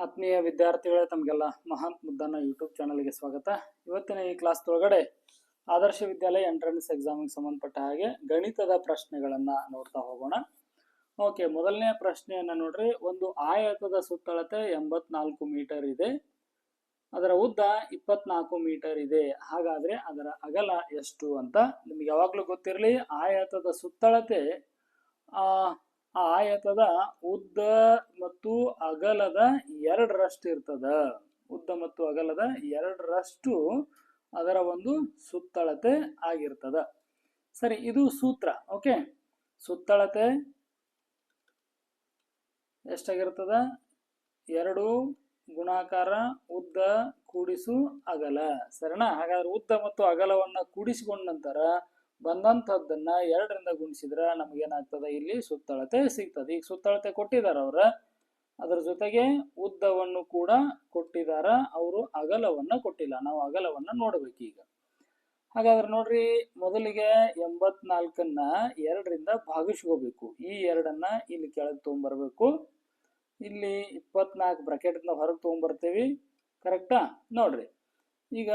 ಆತ್ಮೀಯ ವಿದ್ಯಾರ್ಥಿಗಳೇ, ತಮಗೆಲ್ಲ ಮಹಾನ್ ಮುದ್ದನ್ನ ಯೂಟ್ಯೂಬ್ ಚಾನಲ್ಗೆ ಸ್ವಾಗತ. ಇವತ್ತಿನ ಈ ಕ್ಲಾಸ್ ಒಳಗಡೆ ಆದರ್ಶ ವಿದ್ಯಾಲಯ ಎಂಟ್ರೆನ್ಸ್ ಎಕ್ಸಾಮಿಗೆ ಸಂಬಂಧಪಟ್ಟ ಹಾಗೆ ಗಣಿತದ ಪ್ರಶ್ನೆಗಳನ್ನ ನೋಡ್ತಾ ಹೋಗೋಣ. ಓಕೆ, ಮೊದಲನೇ ಪ್ರಶ್ನೆಯನ್ನ ನೋಡ್ರಿ. ಒಂದು ಆಯತದ ಸುತ್ತಳತೆ 84 ಮೀಟರ್ ಇದೆ, ಅದರ ಉದ್ದ 24 ಮೀಟರ್ ಇದೆ. ಹಾಗಾದ್ರೆ ಅದರ ಅಗಲ ಎಷ್ಟು ಅಂತ ನಿಮ್ಗೆ ಯಾವಾಗ್ಲೂ ಗೊತ್ತಿರಲಿ. ಆಯತದ ಸುತ್ತಳತೆ ಆ ಆಯತದ ಉದ್ದ ಮತ್ತು ಅಗಲದ 2ರಷ್ಟು ಇರ್ತದ. ಉದ್ದ ಮತ್ತು ಅಗಲದ 2ರಷ್ಟು ಅದರ ಒಂದು ಸುತ್ತಳತೆ ಆಗಿರ್ತದ. ಸರಿ, ಇದು ಸೂತ್ರ. ಓಕೆ, ಸುತ್ತಳತೆ ಎಷ್ಟಾಗಿರ್ತದ? 2 ಗುಣಾಕಾರ ಉದ್ದ ಕೂಡಿಸು ಅಗಲ. ಸರಿನಾ? ಹಾಗಾದ್ರೆ ಉದ್ದ ಮತ್ತು ಅಗಲವನ್ನ ಕೂಡಿಸಿಕೊಂಡ ನಂತರ ಬಂದಂತದ್ದನ್ನ 2ರಿಂದ ಗುಣಿಸಿದ್ರೆ ನಮಗೇನಾಗ್ತದೆ? ಇಲ್ಲಿ ಸುತ್ತಳತೆ ಸಿಗ್ತದೆ. ಈಗ ಸುತ್ತಳತೆ ಕೊಟ್ಟಿದಾರ ಅವ್ರ, ಅದರ ಜೊತೆಗೆ ಉದ್ದವನ್ನು ಕೂಡ ಕೊಟ್ಟಿದಾರ, ಅವರು ಅಗಲವನ್ನ ಕೊಟ್ಟಿಲ್ಲ. ನಾವು ಅಗಲವನ್ನ ನೋಡ್ಬೇಕು ಈಗ. ಹಾಗಾದ್ರೆ ನೋಡ್ರಿ, ಮೊದಲಿಗೆ 84ನ್ನ 2ರಿಂದ ಭಾಗಿಸ್ಕೋಬೇಕು. ಈ 2ಅನ್ನ ಇಲ್ಲಿ ಕೆಳಗೆ ತಗೊಂಡ್ಬರ್ಬೇಕು. ಇಲ್ಲಿ 24 ಬ್ರಾಕೆಟ್ ಹೊರಗೆ ತಗೊಂಡ್ಬರ್ತೇವಿ. ಕರೆಕ್ಟಾ? ನೋಡ್ರಿ, ಈಗ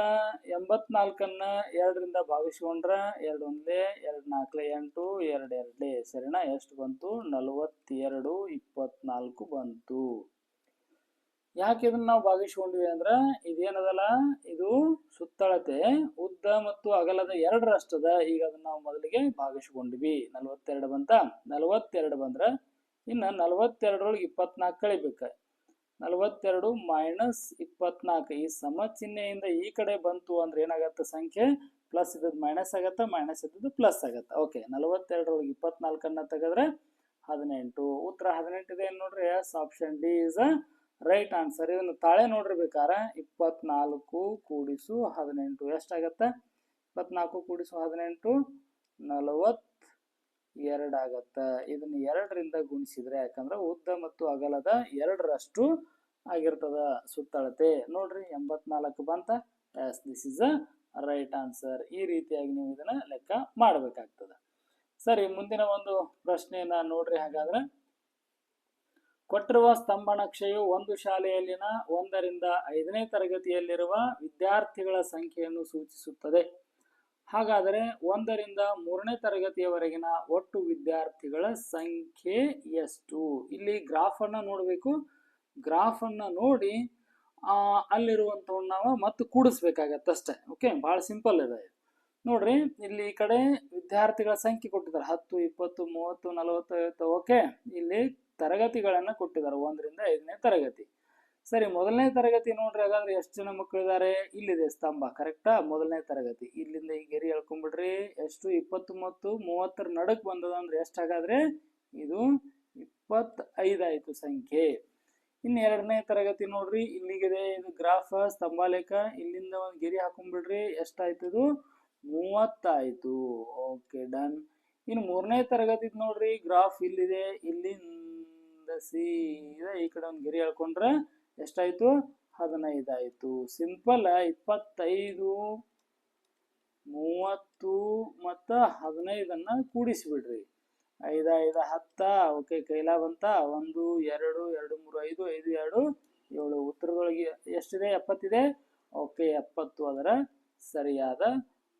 84ನ್ನ 2ರಿಂದ ಭಾಗಿಸ್ಕೊಂಡ್ರ 2 1 2 4 8 2 2. ಸರಿನಾ? ಎಷ್ಟು ಬಂತು? 42 24 ಬಂತು. ಯಾಕೆ ಇದನ್ನ ನಾವು ಭಾಗಿಸ್ಕೊಂಡ್ವಿ ಅಂದ್ರ ಇದೇನದಲ್ಲ, ಇದು ಸುತ್ತಳತೆ ಉದ್ದ ಮತ್ತು ಅಗಲದ 2ರಷ್ಟದ. ಈಗ ಅದನ್ನ ನಾವು ಮೊದಲಿಗೆ ಭಾಗಿಸ್ಕೊಂಡ್ವಿ. 42 ಬಂತ. 42 ಬಂದ್ರ ಇನ್ನ 42ರೊಳಗೆ 24 ಕಳಿಬೇಕ. 42 ಮೈನಸ್ 24. ಈ ಸಮ ಚಿಹ್ನೆಯಿಂದ ಈ ಕಡೆ ಬಂತು ಅಂದ್ರೆ ಏನಾಗತ್ತೆ? ಸಂಖ್ಯೆ ಪ್ಲಸ್ ಇದ್ದದ್ದು ಮೈನಸ್ ಆಗತ್ತ, ಮೈನಸ್ ಇದ್ದದ್ದು ಪ್ಲಸ್ ಆಗತ್ತ. ಓಕೆ, 42ರೊಳಗೆ 24ಅನ್ನ ತೆಗೆದ್ರೆ 18. ಉತ್ತರ 18 ಇದೆ ನೋಡ್ರಿ. Yes, option D is right answer. ಇದನ್ನು ತಾಳೆ ನೋಡಿರ್ಬೇಕಾರ 24 ಕೂಡಿಸು 18 ಎಷ್ಟಾಗತ್ತೆ? 24 ಕೂಡಿಸು 18 42 ಆಗತ್ತ. ಇದನ್ನ 2ರಿಂದ ಗುಣಿಸಿದ್ರೆ, ಯಾಕಂದ್ರೆ ಉದ್ದ ಮತ್ತು ಅಗಲದ 2ರಷ್ಟು ಆಗಿರ್ತದ ಸುತ್ತಳತೆ. ನೋಡ್ರಿ, 84 ಬಂತ. Yes, this is a right answer. ಈ ರೀತಿಯಾಗಿ ನೀವು ಇದನ್ನ ಲೆಕ್ಕ ಮಾಡಬೇಕಾಗ್ತದ. ಸರಿ, ಮುಂದಿನ ಒಂದು ಪ್ರಶ್ನೆಯನ್ನ ನೋಡ್ರಿ. ಹಾಗಾದ್ರೆ ಕೊಟ್ಟಿರುವ ಸ್ತಂಭ ನಕ್ಷೆಯು ಒಂದು ಶಾಲೆಯಲ್ಲಿನ 1ರಿಂದ 5ನೇ ತರಗತಿಯಲ್ಲಿರುವ ವಿದ್ಯಾರ್ಥಿಗಳ ಸಂಖ್ಯೆಯನ್ನು ಸೂಚಿಸುತ್ತದೆ. ಹಾಗಾದರೆ 1ರಿಂದ 3ನೇ ತರಗತಿಯವರೆಗಿನ ಒಟ್ಟು ವಿದ್ಯಾರ್ಥಿಗಳ ಸಂಖ್ಯೆ ಎಷ್ಟು? ಇಲ್ಲಿ ಗ್ರಾಫ್ ಅನ್ನ ನೋಡ್ಬೇಕು. ಗ್ರಾಫ್ ಅನ್ನ ನೋಡಿ ಅಲ್ಲಿರುವಂತವನ್ನ ನಾವು ಮತ್ತೆ ಕೂಡಿಸ್ಬೇಕಾಗತ್ತಷ್ಟೇ. ಓಕೆ, ಬಹಳ ಸಿಂಪಲ್ ಇದೆ. ನೋಡ್ರಿ, ಇಲ್ಲಿ ಈ ಕಡೆ ವಿದ್ಯಾರ್ಥಿಗಳ ಸಂಖ್ಯೆ ಕೊಟ್ಟಿದ್ದಾರೆ 10 20 30 40 50. ಓಕೆ, ಇಲ್ಲಿ ತರಗತಿಗಳನ್ನ ಕೊಟ್ಟಿದ್ದಾರೆ 1ರಿಂದ 5ನೇ ತರಗತಿ. ಸರಿ, ಮೊದಲನೇ ತರಗತಿ ನೋಡ್ರಿ. ಹಾಗಾದ್ರೆ ಎಷ್ಟು ಜನ ಮಕ್ಕಳಿದ್ದಾರೆ? ಇಲ್ಲಿದೆ ಸ್ತಂಭ. ಕರೆಕ್ಟಾ? ಮೊದಲನೇ ತರಗತಿ. ಇಲ್ಲಿಂದ ಈ ಗೆರಿ ಹೇಳ್ಕೊಂಡ್ಬಿಡ್ರಿ. ಎಷ್ಟು? 20 ಮತ್ತು 30 ನಡಕ್ ಬಂದದ ಅಂದ್ರೆ ಎಷ್ಟು? ಹಾಗಾದ್ರೆ ಇದು 25 ಆಯ್ತು ಸಂಖ್ಯೆ. ಇನ್ನು 2ನೇ ತರಗತಿ ನೋಡ್ರಿ, ಇಲ್ಲಿಗಿದೆ ಇದು ಗ್ರಾಫ್ ಸ್ತಂಭಾಲೇಖ. ಇಲ್ಲಿಂದ ಒಂದು ಗೆರಿ ಹಾಕೊಂಡ್ಬಿಡ್ರಿ. ಎಷ್ಟಾಯ್ತು? ಇದು 30 ಆಯ್ತು. Okay, done. ಇನ್ನು 3ನೇ ತರಗತಿ ನೋಡ್ರಿ, ಗ್ರಾಫ್ ಇಲ್ಲಿದೆ. ಇಲ್ಲಿಂದ ಸೀದಾ ಈ ಕಡೆ ಒಂದು ಗೆರಿ ಹೇಳ್ಕೊಂಡ್ರೆ ಎಷ್ಟಾಯ್ತು? 15 ಆಯ್ತು. ಸಿಂಪಲ್. 25 30 ಮತ್ತ 15ಅನ್ನ ಕೂಡಿಸ್ಬಿಡ್ರಿ. 5 5 10. ಓಕೆ, ಕೈಲಾ ಬಂತ. 1 2 2 3 5 5 2 7. ಉತ್ತರದೊಳಗೆ ಎಷ್ಟಿದೆ? 70 ಇದೆ. ಓಕೆ, 70 ಅದರ ಸರಿಯಾದ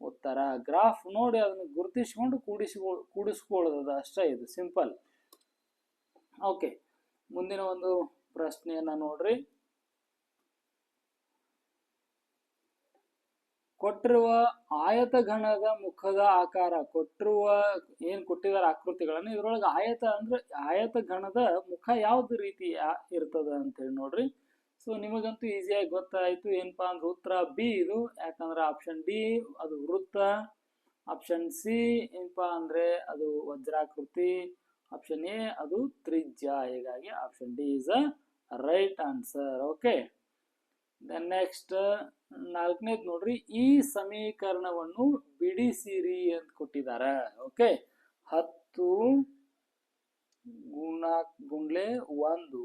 ಉತ್ತರ. ಗ್ರಾಫ್ ನೋಡಿ ಅದನ್ನು ಗುರುತಿಸಿಕೊಂಡು ಕೂಡಿಸ್ಕೊಳ್ಳೋದು ಅಷ್ಟೇ. ಇದು ಸಿಂಪಲ್. ಓಕೆ, ಮುಂದಿನ ಒಂದು ಪ್ರಶ್ನೆಯನ್ನ ನೋಡ್ರಿ. ಕೊಟ್ಟಿರುವ ಆಯತಘನದ ಮುಖದ ಆಕಾರ, ಕೊಟ್ಟಿದ್ದಾರೆ ಆಕೃತಿಗಳನ್ನು. ಇದ್ರೊಳಗೆ ಆಯತ ಅಂದ್ರೆ ಆಯತಘನದ ಮುಖ ಯಾವ್ದು ರೀತಿ ಇರ್ತದ ಅಂತೇಳಿ ನೋಡ್ರಿ. ಸೊ ನಿಮಗಂತೂ ಈಸಿಯಾಗಿ ಗೊತ್ತಾಯ್ತು. ಏನಪ್ಪಾ ಅಂದ್ರೆ ಉತ್ತರ ಬಿ ಇದು. ಯಾಕಂದ್ರೆ ಆಪ್ಷನ್ ಡಿ ಅದು ವೃತ್ತ, ಆಪ್ಷನ್ ಸಿ ಏನಪ್ಪಾ ಅಂದ್ರೆ ಅದು ವಜ್ರಾಕೃತಿ, ಆಪ್ಷನ್ ಎ ಅದು ತ್ರಿಜ್ಯ. ಹೀಗಾಗಿ option D is a right answer. Okay, then next 4ನೇದು ನೋಡ್ರಿ. ಈ ಸಮೀಕರಣವನ್ನು ಬಿಡಿಸಿರಿ ಅಂತ ಕೊಟ್ಟಿದ್ದಾರೆ. ಓಕೆ, 10 ಗುಣ್ಲೆ 1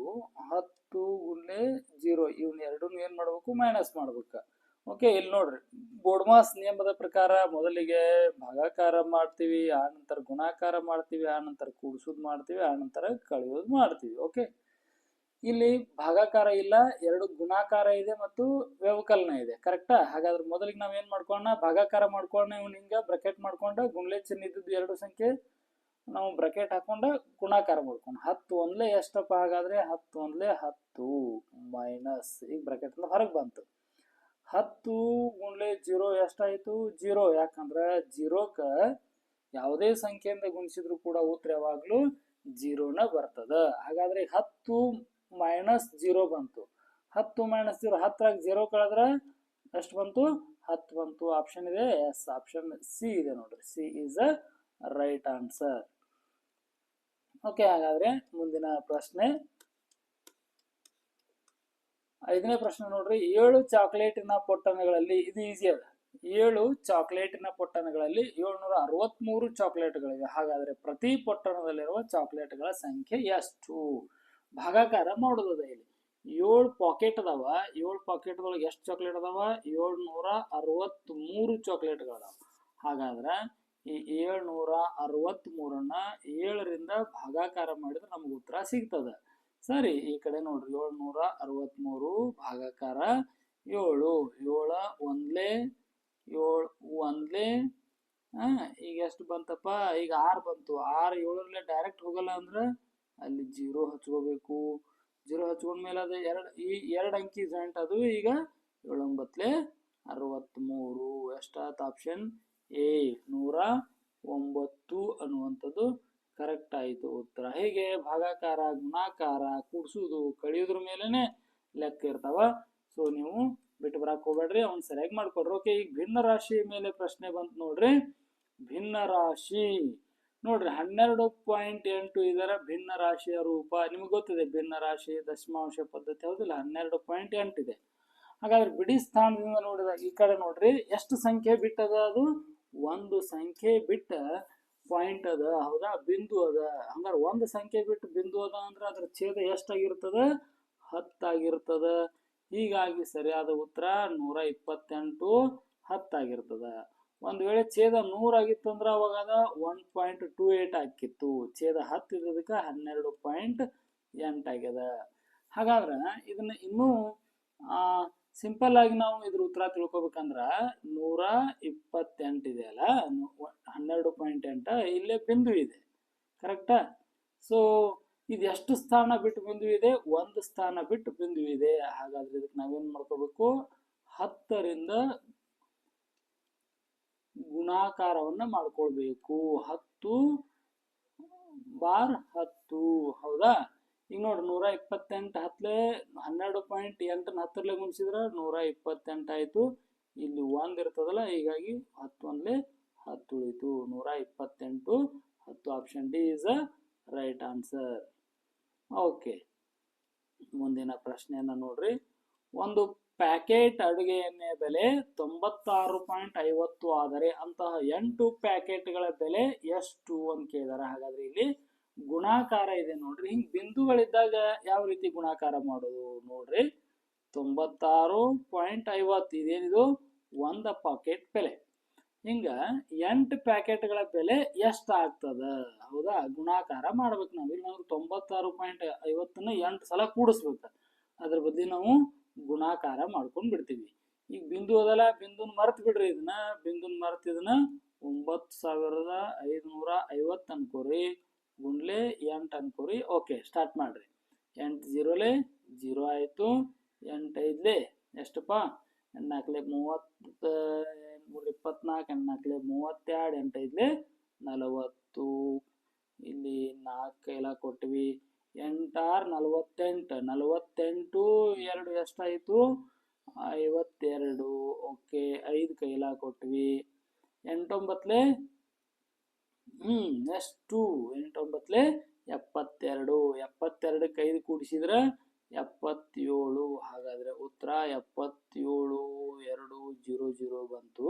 10 ಗುಣ್ಲೆ 0 ಇವನ್ ಎರಡನ್ನು ಏನ್ ಮಾಡ್ಬೇಕು? ಮೈನಸ್ ಮಾಡ್ಬೇಕು. ಓಕೆ, ಇಲ್ಲಿ ನೋಡ್ರಿ, ಬೋರ್ಡ್ಮಾಸ್ ನಿಯಮದ ಪ್ರಕಾರ ಮೊದಲಿಗೆ ಭಾಗಾಕಾರ ಮಾಡ್ತೀವಿ, ಆ ನಂತರ ಗುಣಾಕಾರ ಮಾಡ್ತೀವಿ, ಆ ನಂತರ ಕೂಡಿಸೋದು ಮಾಡ್ತೀವಿ, ಆ ನಂತರ ಕಳೆಯೋದು ಮಾಡ್ತೀವಿ. ಓಕೆ, ಇಲ್ಲಿ ಭಾಗಾಕಾರ ಇಲ್ಲ, ಎರಡು ಗುಣಾಕಾರ ಇದೆ ಮತ್ತು ವ್ಯವಕಲನ ಇದೆ. ಕರೆಕ್ಟಾ? ಹಾಗಾದ್ರೆ ಮೊದಲಿಗೆ ನಾವ್ ಏನ್ ಮಾಡ್ಕೊಳ್ಳೋಣ, ಭಾಗಾಕಾರ ಮಾಡ್ಕೊಳ್ಳೋಣ. ಇವ್ನ ಹಿಂಗ ಬ್ರಕೆಟ್ ಮಾಡ್ಕೊಂಡ ಗುಂಡ್ಲೆ ಚಿಹ್ನೆ ಇದ್ದದ್ದು ಎರಡು ಸಂಖ್ಯೆ ನಾವು ಬ್ರಕೆಟ್ ಹಾಕೊಂಡ ಗುಣಾಕಾರ ಮಾಡ್ಕೊಂಡು 10 ಒಂದ್ಲೆ ಎಷ್ಟಪ್ಪ? ಹಾಗಾದ್ರೆ 10 ಒಂದ್ಲೆ 10 ಮೈನಸ್, ಈಗ ಬ್ರಕೆಟ್ ಹೊರಗೆ ಬಂತು. 10 ಗುಂಡ್ಲೆ 0 ಎಷ್ಟಾಯ್ತು? 0. ಯಾಕಂದ್ರೆ 0ಕ ಯಾವುದೇ ಸಂಖ್ಯೆಯಿಂದ ಗುಣಿಸಿದ್ರು ಕೂಡ ಉತ್ತರ ಯಾವಾಗ್ಲೂ 0ನ ಬರ್ತದ. ಹಾಗಾದ್ರೆ 10 ಮೈನಸ್ 0 ಬಂತು. 10 ಮೈನಸ್ 0, 10ರಾಗ 0 ಕಳೆದ್ರೆ ಎಷ್ಟು ಬಂತು? 10 ಬಂತು. ಆಪ್ಷನ್ ಇದೆ ಎಸ್, ಆಪ್ಷನ್ ಸಿ ಇದೆ ನೋಡ್ರಿ. C is a right answer. Okay, ಹಾಗಾದ್ರೆ ಮುಂದಿನ ಪ್ರಶ್ನೆ 5ನೇ ಪ್ರಶ್ನೆ ನೋಡ್ರಿ. 7 ಚಾಕ್ಲೇಟಿನ ಪೊಟ್ಟಣಗಳಲ್ಲಿ, ಇದು ಈಸಿ ಅದ. 7 ಚಾಕ್ಲೇಟಿನ ಪೊಟ್ಟಣಗಳಲ್ಲಿ 763 ಚಾಕ್ಲೇಟ್ಗಳಿವೆ. ಹಾಗಾದ್ರೆ ಪ್ರತಿ ಪೊಟ್ಟಣದಲ್ಲಿರುವ ಚಾಕ್ಲೇಟ್ಗಳ ಸಂಖ್ಯೆ ಎಷ್ಟು? ಭಾಗಾಕಾರ ಮಾಡೋದ. ಇಲ್ಲಿ 7 ಪಾಕೆಟ್ ಅದಾವ. 7 ಪಾಕೆಟ್ ಒಳಗೆ ಎಷ್ಟು ಚಾಕ್ಲೇಟ್ ಅದಾವ? 763 ಚಾಕ್ಲೇಟ್ಗಳದಾವ. ಹಾಗಾದ್ರೆ ಈ 763ನ್ನ 7ರಿಂದ ಭಾಗಾಕಾರ ಮಾಡಿದ್ರೆ ನಮ್ಗೆ ಉತ್ತರ ಸಿಗ್ತದ. ಸರಿ, ಈ ಕಡೆ ನೋಡ್ರಿ. 763 ಭಾಗಾಕಾರ 7. 7 ಒಂದ್ಲೆ 7 ಒಂದ್ಲೆ ಈಗ ಎಷ್ಟು ಬಂತಪ್ಪ? ಈಗ 6 ಬಂತು. 6 7ರಲ್ಲೇ ಡೈರೆಕ್ಟ್ ಹೋಗಲ್ಲ ಅಂದ್ರೆ ಅಲ್ಲಿ 0 ಹಚ್ಕೋಬೇಕು. 0 ಹಚ್ಕೊಂಡ್ಮೇಲೆ ಅದು ಈ ಎರಡು ಅಂಕಿ ಜಾಯಿಂಟ್ ಅದು. ಈಗ 7 9 63 ಎಷ್ಟಾಯ್ತು? ಆಪ್ಷನ್ ಎ 109 ಅನ್ನುವಂಥದ್ದು ಕರೆಕ್ಟ್ ಆಯಿತು ಉತ್ತರ. ಹೇಗೆ? ಭಾಗಾಕಾರ, ಗುಣಾಕಾರ, ಕೂಡ್ಸುದು, ಕಳಿಯೋದ್ರ ಮೇಲೆನೆ ಲೆಕ್ಕ ಇರ್ತಾವ. ಸೊ ನೀವು ಬಿಟ್ಟು ಬರಕ್ ಹೋಗ್ಬೇಡ್ರಿ, ಅವ್ನು ಸರಿಯಾಗಿ ಮಾಡ್ಕೊಡ್ರಿ. ಓಕೆ, ಈಗ ಭಿನ್ನ ರಾಶಿ ಮೇಲೆ ಪ್ರಶ್ನೆ ಬಂತು ನೋಡ್ರಿ. ಭಿನ್ನ ರಾಶಿ ನೋಡ್ರಿ 12.8 ಇದರ ಭಿನ್ನ ರಾಶಿಯ ರೂಪ. ನಿಮ್ಗೆ ಗೊತ್ತಿದೆ ಭಿನ್ನ ರಾಶಿ ದಶಮಾಂಶ ಪದ್ಧತಿ, ಹೌದಿಲ್ಲ? 12.8 ಇದೆ. ಹಾಗಾದ್ರೆ ಬಿಡಿ ಸ್ಥಾನದಿಂದ ನೋಡಿದಾಗ ಈ ಕಡೆ ನೋಡ್ರಿ ಎಷ್ಟು ಸಂಖ್ಯೆ ಬಿಟ್ಟದ? ಅದು ಒಂದು ಸಂಖ್ಯೆ ಬಿಟ್ಟ ಪಾಯಿಂಟ್ ಅದ, ಹೌದಾ? ಬಿಂದು ಅದ. ಹಂಗಾರೆ ಒಂದು ಸಂಖ್ಯೆ ಬಿಟ್ಟು ಬಿಂದು ಅದ ಅಂದ್ರೆ ಅದ್ರ ಛೇದ ಎಷ್ಟಾಗಿರ್ತದ? 10 ಆಗಿರ್ತದ. ಹೀಗಾಗಿ ಸರಿಯಾದ ಉತ್ತರ 128 10 ಆಗಿರ್ತದ. ಒಂದ್ ವೇಳೆ ಛೇದ 100 ಆಗಿತ್ತು ಅಂದ್ರೆ ಅವಾಗ ಅದ 1.28 ಆಕಿತ್ತು. ಛೇದ 10 ಇದ್ದದಕ್ಕೆ 12.8 ಆಗ್ಯದ. ಹಾಗಾದ್ರೆ ಇದನ್ನ ಇನ್ನೂ ಸಿಂಪಲ್ ಆಗಿ ನಾವು ಇದ್ರ ಉತ್ತರ ತಿಳ್ಕೊಬೇಕಂದ್ರ 128 ಇದೆ ಅಲ್ಲ, 12.8 ಇಲ್ಲೇ ಬಿಂದು ಇದೆ. ಕರೆಕ್ಟಾ? ಸೊ ಇದು ಎಷ್ಟು ಸ್ಥಾನ ಬಿಟ್ಟು ಬಿಂದು ಇದೆ? ಒಂದು ಸ್ಥಾನ ಬಿಟ್ಟು ಬಿಂದು ಇದೆ. ಹಾಗಾದ್ರೆ ಇದಕ್ಕೆ ನಾವೇನ್ ಮಾಡ್ಕೋಬೇಕು? 10ರಿಂದ ಗುಣಾಕಾರವನ್ನ ಮಾಡ್ಕೊಳ್ಬೇಕು. 10 ಬಾರ್ 10, ಹೌದಾ? ಈಗ ನೋಡ್ರಿ 128 ಹತ್ಲೆ 12.8 10ರಲ್ಲೇ ಗುಣಿಸಿದ್ರ 128 ಆಯ್ತು. ಇಲ್ಲಿ 1 ಇರ್ತದಲ್ಲ, ಹೀಗಾಗಿ 10 ಒಂದ್ಲೆ 10 ಉಳಿತು. 128 10. Option D is a right answer. Okay, ಮುಂದಿನ ಪ್ರಶ್ನೆಯನ್ನ ನೋಡ್ರಿ. ಒಂದು ಪ್ಯಾಕೆಟ್ ಅಡುಗೆ ಎಣ್ಣೆಯ ಬೆಲೆ 96.50 ಆದರೆ ಅಂತಹ 8 ಪ್ಯಾಕೆಟ್ಗಳ ಬೆಲೆ ಎಷ್ಟು ಅಂತ ಕೇಳಿದಾರೆ. ಹಾಗಾದ್ರೆ ಇಲ್ಲಿ ಗುಣಾಕಾರ ಇದೆ ನೋಡ್ರಿ. ಹಿಂಗ್ ಬಿಂದುಗಳಿದ್ದಾಗ ಯಾವ ರೀತಿ ಗುಣಾಕಾರ ಮಾಡೋದು ನೋಡ್ರಿ. 96.50 ಇದೇನಿದು? ಒಂದು ಪಾಕೆಟ್ ಬೆಲೆ. ಹಿಂಗ 8 ಪ್ಯಾಕೆಟ್ಗಳ ಬೆಲೆ ಎಷ್ಟ ಆಗ್ತದ? ಹೌದಾ? ಗುಣಾಕಾರ ಮಾಡ್ಬೇಕು ನಾವು. ಇಲ್ಲಿ ನಾವು 96.50ನ 8 ಸಲ ಕೂಡಿಸ್ಬೇಕು. ಅದ್ರ ಬದ್ಲಿ ನಾವು ಗುಣಾಕಾರ ಮಾಡ್ಕೊಂಡ್ ಬಿಡ್ತೀವಿ. ಈಗ ಬಿಂದು ಅದಲ್ಲ, ಬಿಂದುನ್ ಮರ್ತ್ ಬಿಡ್ರಿ. ಬಿಂದುನ್ ಮರ್ತ್ ಇದನ್ನ 9550 ಅನ್ಕೋರಿ. ಗುಂಡ್ಲೆ 8 ಅನ್ಕೋರಿ. ಓಕೆ, ಸ್ಟಾರ್ಟ್ ಮಾಡ್ರಿ. 8 0 0 ಆಯ್ತು. 8 5 ಎಷ್ಟಪ್ಪ? 8 4 30, 3 24, 8 4 32, 8 5 40. ಇಲ್ಲಿ 4 ಕೈಲ ಕೊಟ್ವಿ. 8 6 48, 48 2 ಎಷ್ಟಾಯ್ತು? 52. ಓಕೆ, 5 ಕೈಲ ಕೊಟ್ವಿ. 8 9 ಎಷ್ಟು? 8 9 72. 72ಕ್ಕೆ 5 ಕೂಡಿಸಿದ್ರೆ 77. ಹಾಗಾದ್ರೆ ಉತ್ತರ 77 2 0 0 ಬಂತು.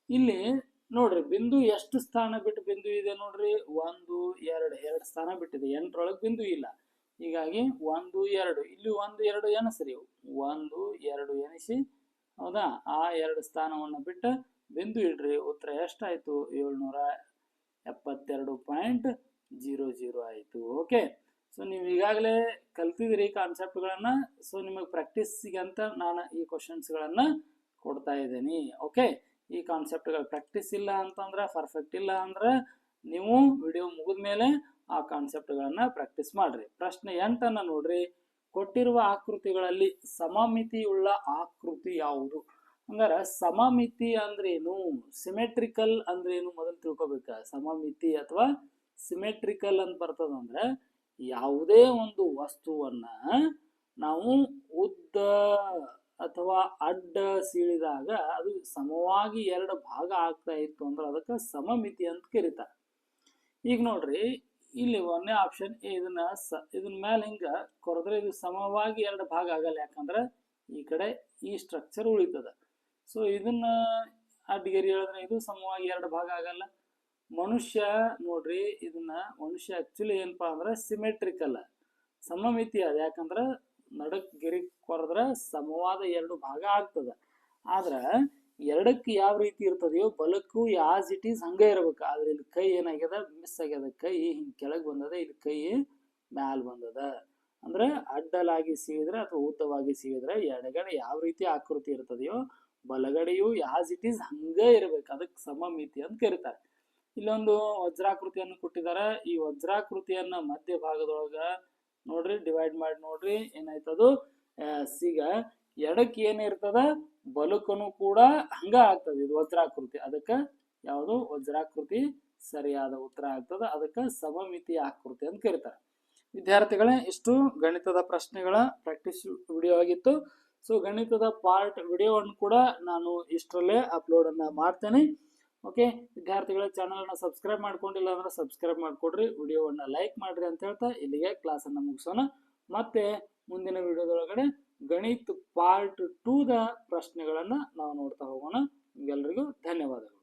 ಇಲ್ಲಿ ನೋಡ್ರಿ ಬಿಂದು ಎಷ್ಟು ಸ್ಥಾನ ಬಿಟ್ಟು ಬಿಂದು ಇದೆ ನೋಡ್ರಿ. 1 2 ಸ್ಥಾನ ಬಿಟ್ಟಿದೆ. 8ರೊಳಗೆ ಬಿಂದು ಇಲ್ಲ. ಹೀಗಾಗಿ 1 2 ಇಲ್ಲಿ 1 2 ಎನಸ್ರಿ. 1 2 ಎನಿಸಿ, ಹೌದಾ? ಆ 2 ಸ್ಥಾನವನ್ನು ಬಿಟ್ಟು ಬಿಂದು ಇಡ್ರಿ. ಉತ್ತರ ಎಷ್ಟಾಯ್ತು? 772.00 ಆಯ್ತು. ಓಕೆ, ಸೊ ನೀವು ಈಗಾಗಲೇ ಕಲ್ತಿದ್ದೀರಿ ಕಾನ್ಸೆಪ್ಟ್ಗಳನ್ನು. ಸೊ ನಿಮಗೆ ಪ್ರಾಕ್ಟೀಸಿಗೆ ಅಂತ ನಾನು ಈ ಕ್ವಶನ್ಸ್ಗಳನ್ನು ಕೊಡ್ತಾ ಇದ್ದೀನಿ. ಓಕೆ, ಈ ಕಾನ್ಸೆಪ್ಟ್ಗಳು ಪ್ರಾಕ್ಟೀಸ್ ಇಲ್ಲ ಅಂತಂದ್ರೆ, ಪರ್ಫೆಕ್ಟ್ ಇಲ್ಲ ಅಂದ್ರೆ ನೀವು ವಿಡಿಯೋ ಮುಗಿದ ಮೇಲೆ ಆ ಕಾನ್ಸೆಪ್ಟ್ಗಳನ್ನು ಪ್ರಾಕ್ಟೀಸ್ ಮಾಡಿರಿ. ಪ್ರಶ್ನೆ 8 ನೋಡ್ರಿ. ಕೊಟ್ಟಿರುವ ಆಕೃತಿಗಳಲ್ಲಿ ಸಮಮಿತಿಯುಳ್ಳ ಆಕೃತಿ ಯಾವುದು? ಹಂಗಾರೆ ಸಮಮಿತಿ ಅಂದ್ರೇನು, ಸಿಮೆಟ್ರಿಕಲ್ ಅಂದ್ರೇನು ಮೊದಲು ತಿಳ್ಕೊಬೇಕ. ಸಮಮಿತಿ ಅಥವಾ ಸಿಮೆಟ್ರಿಕಲ್ ಅಂತ ಬರ್ತದಂದ್ರೆ ಯಾವುದೇ ಒಂದು ವಸ್ತುವನ್ನ ನಾವು ಉದ್ದ ಅಥವಾ ಅಡ್ಡ ಸೀಳಿದಾಗ ಅದು ಸಮವಾಗಿ ಎರಡು ಭಾಗ ಆಗ್ತಾ ಇತ್ತು ಅಂದ್ರೆ ಅದಕ್ಕೆ ಸಮಮಿತಿ ಅಂತ ಕರೀತಾರೆ. ಈಗ ನೋಡ್ರಿ, ಇಲ್ಲಿ ಒಂದೇ ಆಪ್ಷನ್ ಇದನ್ನ ಮೇಲೆ ಹಿಂಗ ಕೊರೆದ್ರೆ ಇದು ಸಮವಾಗಿ ಎರಡು ಭಾಗ ಆಗಲ್ಲ. ಯಾಕಂದ್ರೆ ಈ ಕಡೆ ಈ ಸ್ಟ್ರಕ್ಚರ್ ಉಳಿತದ. ಸೊ ಇದನ್ನ ಅಡ್ಡಗೆರೆ ಹೇಳಿದ್ರೆ ಇದು ಸಮವಾಗಿ ಎರಡು ಭಾಗ ಆಗಲ್ಲ. ಮನುಷ್ಯ ನೋಡ್ರಿ, ಇದನ್ನ ಮನುಷ್ಯ ಆಕ್ಚುಲಿ ಏನಪ್ಪಾ ಅಂದ್ರೆ ಸಿಮೆಟ್ರಿಕಲ್, ಸಮಮಿತಿ ಅದ. ಯಾಕಂದ್ರೆ ನಡಕ್ ಗೆರಿ ಕೊರೆದ್ರೆ ಸಮವಾದ ಎರಡು ಭಾಗ ಆಗ್ತದ. ಆದ್ರೆ ಎರಡಕ್ಕೆ ಯಾವ ರೀತಿ ಇರ್ತದೆಯೋ ಬಲಕ್ಕೂ ಯಾಸ್ ಇಟ್ ಈಸ್ ಹಂಗೆ ಇರ್ಬೇಕು. ಆದ್ರೆ ಇಲ್ಲಿ ಕೈ ಏನಾಗ್ಯದ, ಮಿಸ್ ಆಗ್ಯದ. ಕೈ ಹಿಂಗ್ ಕೆಳಗೆ ಬಂದದ, ಇಲ್ಲಿ ಕೈ ಮ್ಯಾಲ್ ಬಂದದ. ಅಂದ್ರೆ ಅಡ್ಡಲಾಗಿ ಸೀಳಿದ್ರೆ ಅಥವಾ ಉದ್ದವಾಗಿ ಸೀಳಿದ್ರೆ ಎಡಗಡೆ ಯಾವ ರೀತಿ ಆಕೃತಿ ಇರ್ತದೆಯೋ ಬಲಗಡೆಯು ಯಾಸ್ ಇಟ್ ಈಸ್ ಹಂಗೆ ಇರ್ಬೇಕು. ಅದಕ್ಕೆ ಸಮಮಿತಿ ಅಂತ ಕರೀತಾರೆ. ಇಲ್ಲೊಂದು ವಜ್ರಾಕೃತಿಯನ್ನು ಕೊಟ್ಟಿದ್ದಾರೆ. ಈ ವಜ್ರಾಕೃತಿಯನ್ನ ಮಧ್ಯ ಭಾಗದೊಳಗ ನೋಡ್ರಿ ಡಿವೈಡ್ ಮಾಡಿ ನೋಡ್ರಿ, ಏನಾಯ್ತದು ಈಗ ಎಡಕ್ಕೆ ಏನಿರ್ತದ ಬಲಕನು ಕೂಡ ಹಂಗ ಆಗ್ತದೆ. ಇದು ವಜ್ರಾಕೃತಿ, ಅದಕ್ಕೆ ಯಾವುದು ವಜ್ರಾಕೃತಿ ಸರಿಯಾದ ಉತ್ತರ ಆಗ್ತದ. ಅದಕ್ಕೆ ಸಮಮಿತಿ ಆಕೃತಿ ಅಂತ ಕರೀತಾರೆ. ವಿದ್ಯಾರ್ಥಿಗಳೇ, ಇಷ್ಟು ಗಣಿತದ ಪ್ರಶ್ನೆಗಳ ಪ್ರಾಕ್ಟೀಸ್ ವಿಡಿಯೋ ಆಗಿತ್ತು. ಸೊ ಗಣಿತದ ಪಾರ್ಟ್ ವಿಡಿಯೋವನ್ನು ಕೂಡ ನಾನು ಇಷ್ಟರಲ್ಲೇ ಅಪ್ಲೋಡ್ ಅನ್ನ ಮಾಡ್ತೇನೆ. ಓಕೆ ವಿದ್ಯಾರ್ಥಿಗಳ, ಚಾನಲ್ನ ಸಬ್ಸ್ಕ್ರೈಬ್ ಮಾಡ್ಕೊಂಡಿಲ್ಲ ಅಂದ್ರೆ ಸಬ್ಸ್ಕ್ರೈಬ್ ಮಾಡ್ಕೊಡ್ರಿ, ವಿಡಿಯೋವನ್ನ ಲೈಕ್ ಮಾಡ್ರಿ ಅಂತ ಹೇಳ್ತಾ ಇಲ್ಲಿಗೆ ಕ್ಲಾಸನ್ನು ಮುಗಿಸೋಣ. ಮತ್ತೆ ಮುಂದಿನ ವಿಡಿಯೋದೊಳಗಡೆ ಗಣಿತ ಪಾರ್ಟ್ 2 ಪ್ರಶ್ನೆಗಳನ್ನ ನಾವು ನೋಡ್ತಾ ಹೋಗೋಣ. ನಿಮ್ಗೆಲ್ರಿಗೂ ಧನ್ಯವಾದಗಳು.